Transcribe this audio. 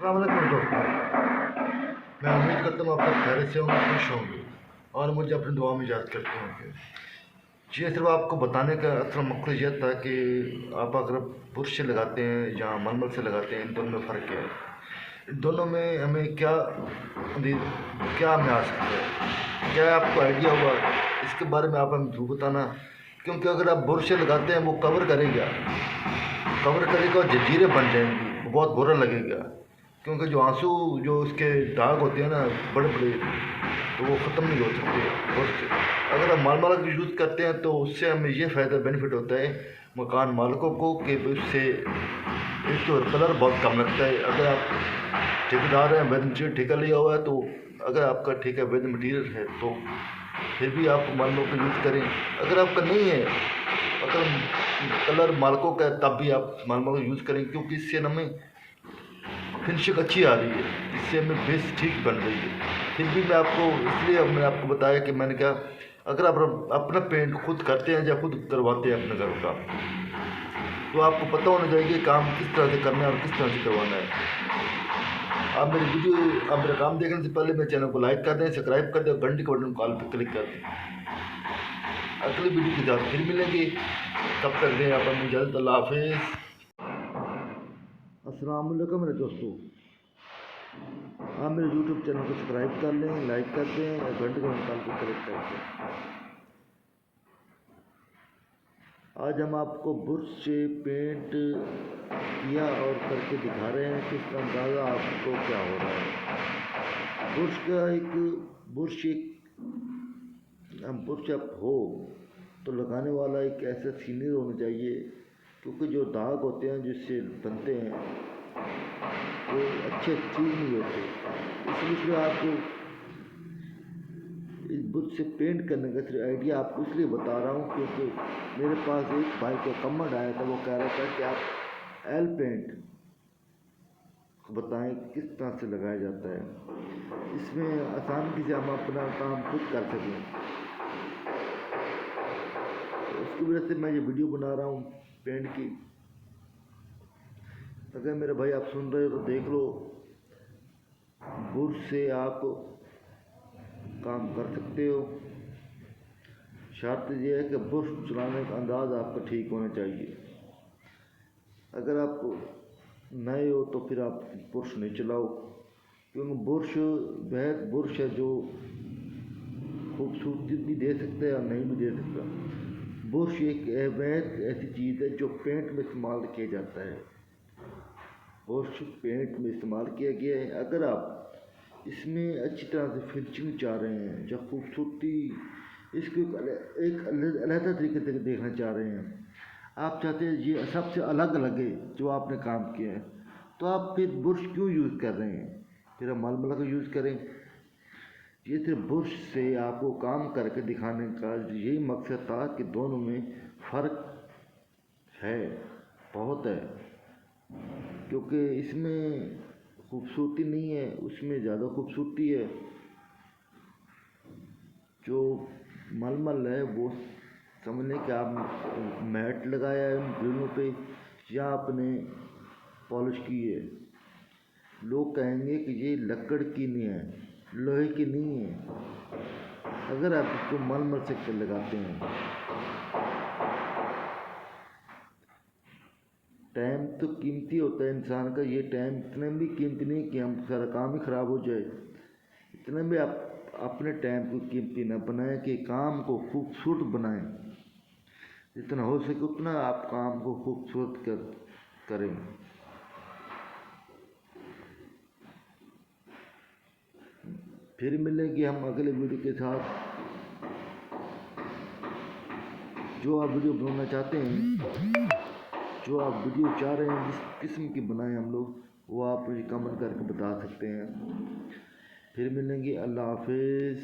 अस्सलाम वालेकुम दोस्तों। मैं उम्मीद करता हूँ आप सब खैरियत से होंगे, खुश होंगे और मुझे अपनी दुआ में याद करते होंगे। ये सिर्फ आपको बताने का असल मकसद यह था कि आप अगर ब्रश से लगाते हैं या मलमल से लगाते हैं, इन दोनों में फ़र्क क्या है, इन दोनों में हमें क्या हमें आ सकता है, क्या आपको आइडिया होगा, इसके बारे में आप हमें जरूर बताना। क्योंकि अगर आप ब्रश से लगाते हैं वो कवर करेगा और जंजीरें बन जाएंगी, वो बहुत बुरा लगेगा। क्योंकि जो आंसू जो उसके दाग होते हैं ना बड़े बड़े, तो वो ख़त्म नहीं हो सकते ब्रश से। अगर आप माल मालक यूज़ करते हैं तो उससे हमें ये फ़ायदा बेनिफिट होता है मकान मालिकों को कि उससे एक तो कलर बहुत कम लगता है। अगर आप ठेकेदार हैं, वैध मटीरियल ठेका लिया हुआ है, तो अगर आपका ठेका वैध मटीरियल है तो फिर भी आप मालकों का यूज़ करें। अगर आपका नहीं है, अगर कलर मालकों का है, तब भी आप मालकों का यूज़ करें, क्योंकि इससे हमें फिनिशिंग अच्छी आ रही है, इससे हमें बेस ठीक बन रही है। फिर भी मैंने आपको बताया कि मैंने कहा अगर आप अपना पेंट खुद करते हैं या खुद करवाते हैं अपने घर का, तो आपको पता होना चाहिए कि काम किस तरह से करना है और किस तरह से करवाना है। आप मेरा काम देखने से पहले मेरे चैनल को लाइक कर दें, सब्सक्राइब कर दें और घंटी के बटन कॉल पर क्लिक कर दें। अगली वीडियो के साथ फिर मिलेंगे, तब तक दें आप हमें इजाज़त। अल्लाह हाफिज़। अस्सलाम वालेकुम मेरे दोस्तों। आप मेरे यूट्यूब चैनल को सब्सक्राइब कर लें, लाइक कर दें और घंटे के बटन को क्लिक कर दें। आज हम आपको ब्रश से पेंट किया और करके दिखा रहे हैं कि इसका अंदाज़ा आपको क्या हो रहा है। ब्रश जब हो तो लगाने वाला एक ऐसा सीनियर होना चाहिए, क्योंकि जो दाग होते हैं जिससे बनते हैं वो अच्छे चीज़ नहीं होते। इसलिए आपको इस ब्रश से पेंट करने का सिर्फ आइडिया आपको इसलिए बता रहा हूँ क्योंकि मेरे पास एक भाई का कमेंट आया था, वो कह रहा था कि आप एल पेंट बताएं किस तरह से लगाया जाता है, इसमें आसानी से हम अपना काम खुद कर सकें। उसकी वजह से मैं ये वीडियो बना रहा हूँ पेंट की। अगर मेरे भाई आप सुन रहे हो तो देख लो, ब्रश से आप काम कर सकते हो। शर्त यह है कि ब्रश चलाने का अंदाज़ आपका ठीक होना चाहिए। अगर आप नए हो तो फिर आप ब्रश नहीं चलाओ, क्योंकि ब्रश है जो खूबसूरती भी दे सकता है और नहीं भी दे सकता। ब्रश एक ऐसी चीज़ है जो पेंट में इस्तेमाल किया जाता है। ब्रश पेंट में इस्तेमाल किया गया है। अगर आप इसमें अच्छी तरह से फिनिशिंग चाह रहे हैं, जब खूबसूरती इसको एक अलग तरीके से देखना चाह रहे हैं, आप चाहते हैं ये सबसे अलग लगे जो आपने काम किया है, तो आप फिर ब्रश क्यों यूज़ कर रहे हैं, फिर हम मलमल का यूज़ करें। ये सिर्फ ब्रश से आपको काम करके दिखाने का यही मकसद था कि दोनों में फ़र्क है, बहुत है। क्योंकि इसमें खूबसूरती नहीं है, उसमें ज़्यादा खूबसूरती है। जो मलमल है वो समझ लें कि आप मैट लगाया है उन ग्रिलों पे या आपने पॉलिश की है। लोग कहेंगे कि ये लकड़ की नहीं है, लोहे की नहीं है, अगर आप इसको मलमल से लगाते हैं। टाइम तो कीमती होता है इंसान का, ये टाइम इतना भी कीमती नहीं कि हम सारा काम ही ख़राब हो जाए। इतना भी आप अपने टाइम को कीमती न बनाएं कि काम को खूबसूरत बनाएं। जितना हो सके उतना आप काम को खूबसूरत करें। फिर मिलेंगे हम अगले वीडियो के साथ। जो आप वीडियो बनाना चाहते हैं, जो आप वीडियो चाह रहे हैं जिस किस्म की बनाएं हम लोग, वो आप मुझे कमेंट करके बता सकते हैं। फिर मिलेंगे। अल्लाह हाफिज़।